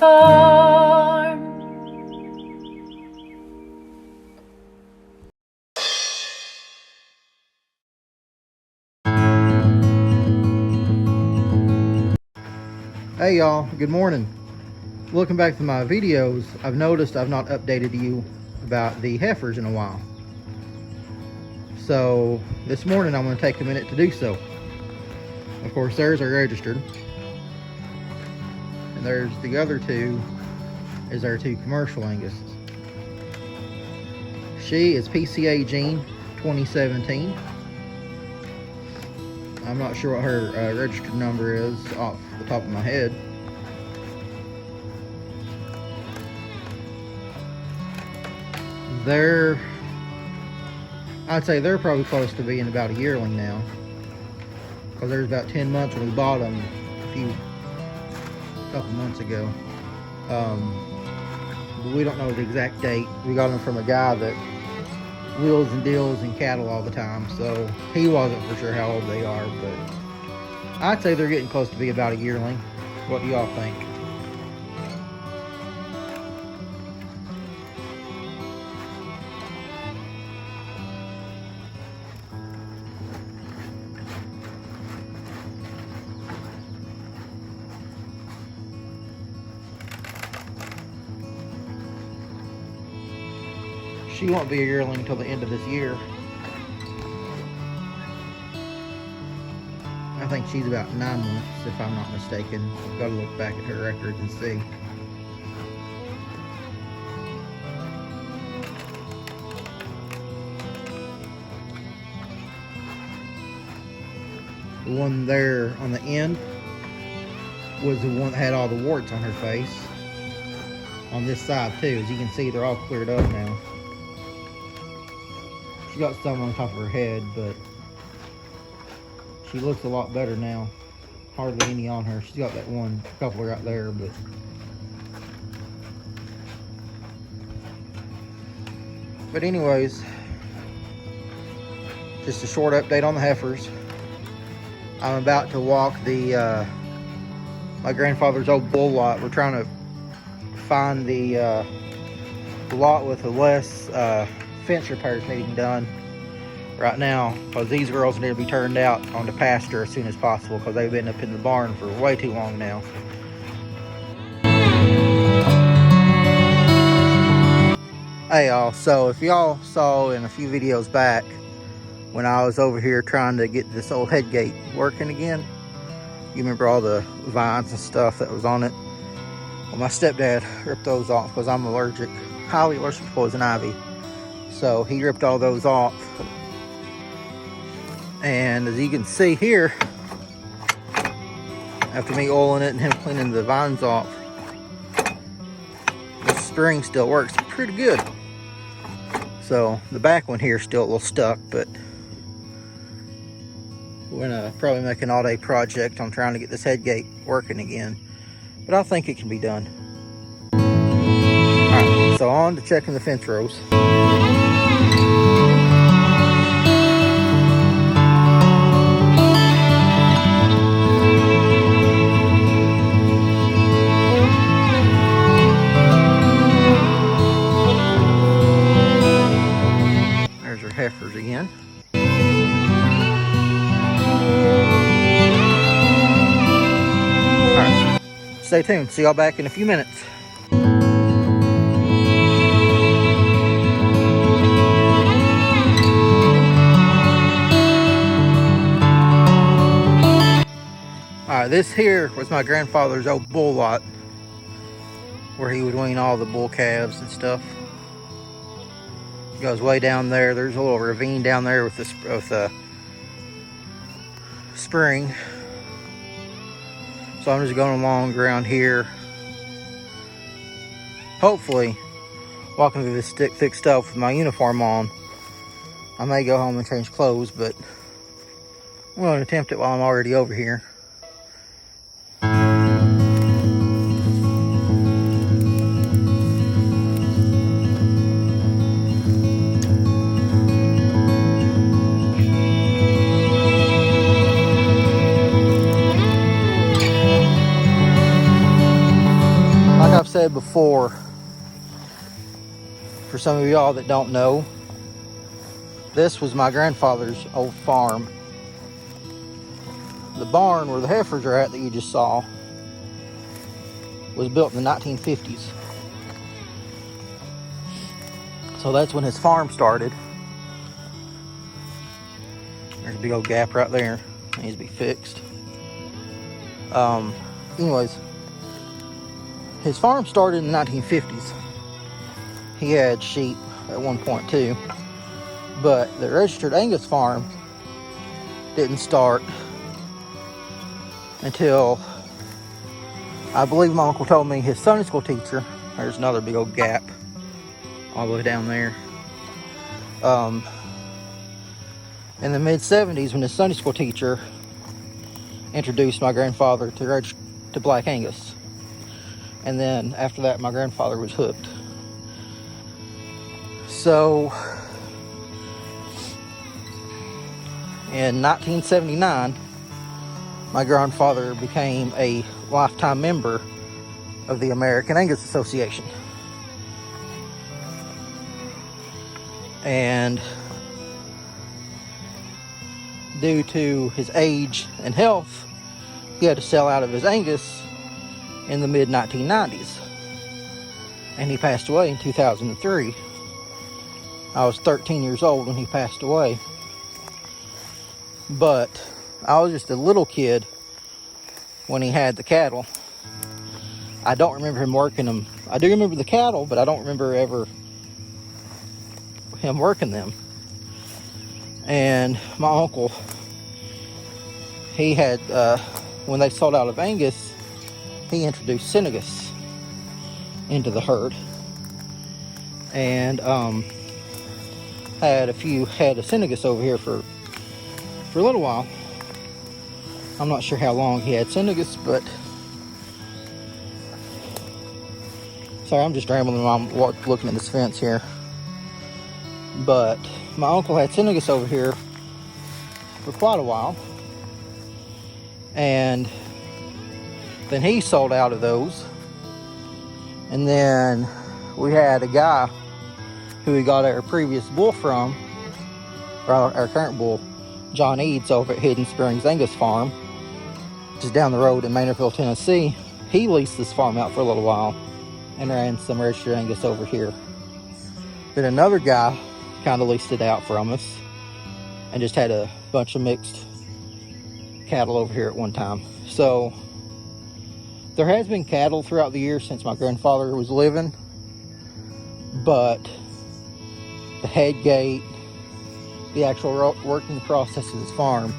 farm. Hey y'all, good morning. Looking back to my videos, I've noticed I've not updated you about the heifers in a while. So this morning I'm going to take a minute to do so. Of course, theirs are registered. And there's the other two, is our two commercial Angus. She is PCA Gene 2017. I'm not sure what her registered number is off the top of my head. I'd say they're probably close to being about a yearling now, because there's about 10 months when we bought them a couple months ago. But we don't know the exact date. We got them from a guy that wheels and deals in cattle all the time, so he wasn't for sure how old they are, but I'd say they're getting close to be about a yearling. What do y'all think? She won't be a yearling until the end of this year. I think she's about 9 months, if I'm not mistaken. I've got to look back at her records and see. The one there on the end was the one that had all the warts on her face. On this side too, as you can see, they're all cleared up now. She got some on top of her head, but she looks a lot better now. Hardly any on her. She's got that one couple right there, but anyways, just a short update on the heifers. I'm about to walk the my grandfather's old bull lot. We're trying to find the lot with the less fence repairs needing done right now, because these girls need to be turned out onto pasture as soon as possible, because they've been up in the barn for way too long now. Hey y'all, so if y'all saw in a few videos back when I was over here trying to get this old head gate working again, you remember all the vines and stuff that was on it? Well, my stepdad ripped those off because I'm allergic, highly allergic to poison ivy. So he ripped all those off. And as you can see here, after me oiling it and him cleaning the vines off, the string still works pretty good. So the back one here is still a little stuck, but we're gonna probably make an all-day project on trying to get this head gate working again. But I think it can be done. Alright, so on to checking the fence rows. There's our heifers again. Alright, stay tuned. See y'all back in a few minutes. Alright, this here was my grandfather's old bull lot, where he would wean all the bull calves and stuff. It goes way down there. There's a little ravine down there with the spring. So I'm just going along around here, hopefully walking through this thick stuff with my uniform on. I may go home and change clothes, but I'm going to attempt it while I'm already over here. said before, for some of y'all that don't know, this was my grandfather's old farm. The barn where the heifers are at that you just saw was built in the 1950s. So that's when his farm started. There's a big old gap right there. It needs to be fixed. Anyways, his farm started in the 1950s. He had sheep at one point too, but the registered Angus farm didn't start until, I believe my uncle told me, his Sunday school teacher, there's another big old gap all the way down there, in the mid-70s, when his Sunday school teacher introduced my grandfather to Black Angus. And then after that, my grandfather was hooked. So in 1979, my grandfather became a lifetime member of the American Angus Association. And due to his age and health, he had to sell out of his Angus in the mid-1990s. And he passed away in 2003. I was 13 years old when he passed away. But I was just a little kid when he had the cattle. I don't remember him working them. I do remember the cattle, but I don't remember ever him working them. And my uncle, he had, when they sold out of Angus, he introduced Senegus into the herd. And had a Senegus over here for a little while. I'm not sure how long he had Senegus, but sorry, I'm just rambling while I'm looking at this fence here. But my uncle had Senegus over here for quite a while, and then he sold out of those. And then we had a guy who we got our previous bull from, or our current bull, John Eads, over at Hidden Springs Angus Farm, just down the road in Maynardville, Tennessee. He leased this farm out for a little while and ran some registered Angus over here. Then another guy kind of leased it out from us and just had a bunch of mixed cattle over here at one time. So there has been cattle throughout the years since my grandfather was living, but the head gate, the actual working process of his farm,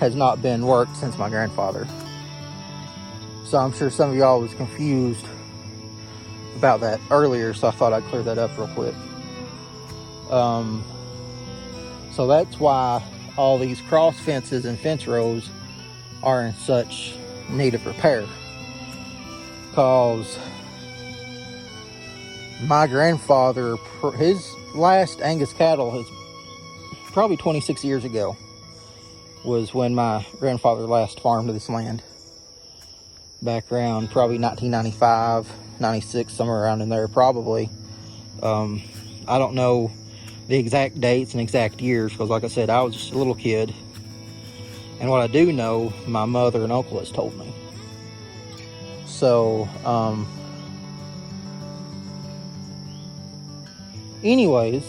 has not been worked since my grandfather. So I'm sure some of y'all was confused about that earlier, so I thought I'd clear that up real quick. So that's why all these cross fences and fence rows are in such need of repair, because my grandfather, his last Angus cattle is probably 26 years ago, was when my grandfather last farmed this land, back around probably 1995, 96, somewhere around in there probably. I don't know the exact dates and exact years, because like I said, I was just a little kid. And what I do know, my mother and uncle has told me. So, anyways,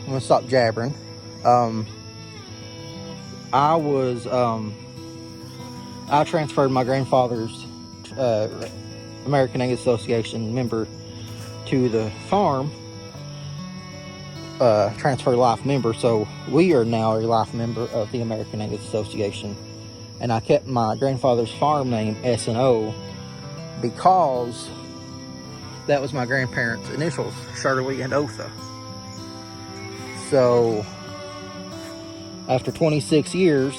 I'm gonna stop jabbering. I transferred my grandfather's American Angus Association member to the farm, transfer life member, so we are now a life member of the American Angus Association. And I kept my grandfather's farm name S&O because that was my grandparents' initials, Shirley and Otha. So after 26 years,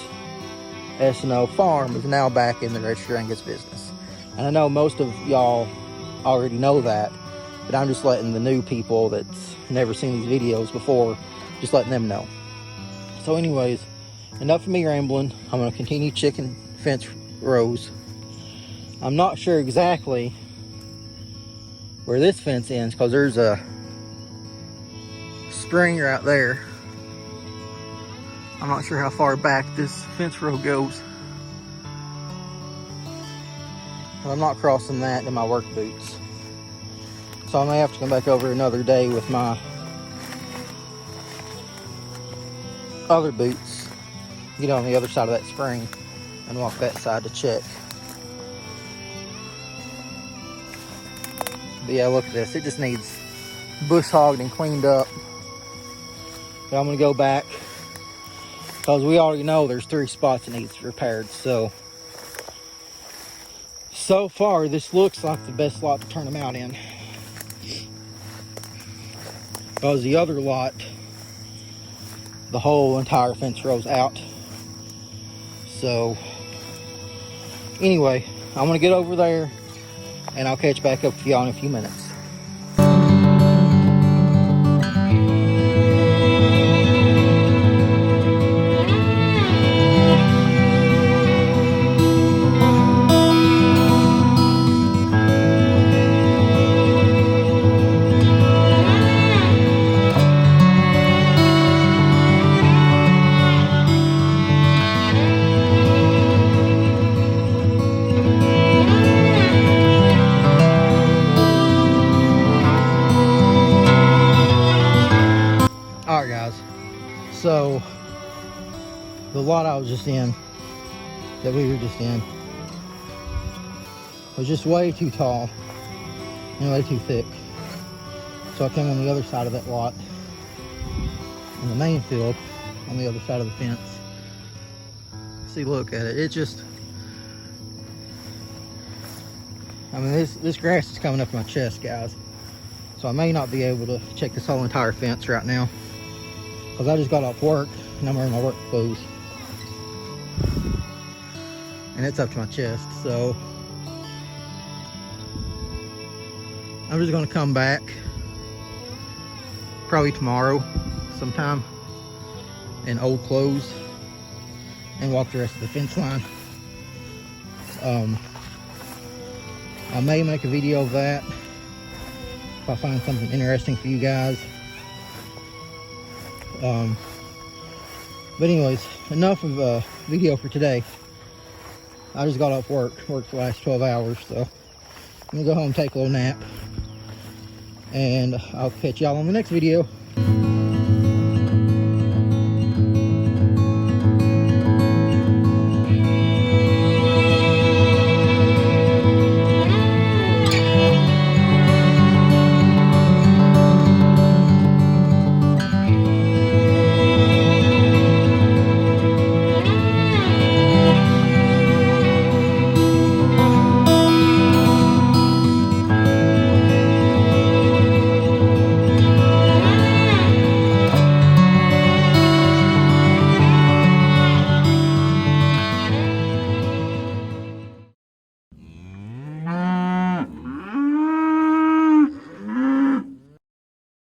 S&O Farm is now back in the registered Angus business. And I know most of y'all already know that, but I'm just letting the new people that's never seen these videos before, just letting them know. So anyways, enough of me rambling. I'm going to continue chicken fence rows. I'm not sure exactly where this fence ends, because there's a spring right there. I'm not sure how far back this fence row goes. But I'm not crossing that in my work boots. So I may have to come back over another day with my other boots, get on the other side of that spring and walk that side to check. But yeah, look at this. It just needs bush hogged and cleaned up. But I'm gonna go back because we already know there's 3 spots that needs repaired. So far this looks like the best lot to turn them out in. Because the other lot, the whole entire fence row's out. So anyway, I'm gonna get over there and I'll catch back up with y'all in a few minutes. Alright guys, so the lot I was just in, that we were just in, was just way too tall and way too thick. So I came on the other side of that lot, in the main field, on the other side of the fence. See, look at it. It just, I mean, this grass is coming up to my chest, guys. So I may not be able to check this whole entire fence right now, because I just got off work and I'm wearing my work clothes. And it's up to my chest, so I'm just gonna come back probably tomorrow sometime in old clothes and walk the rest of the fence line. I may make a video of that if I find something interesting for you guys. But anyways, enough of a video for today. I just got off worked the last 12 hours, so I'm gonna go home, take a little nap, and I'll catch y'all on the next video.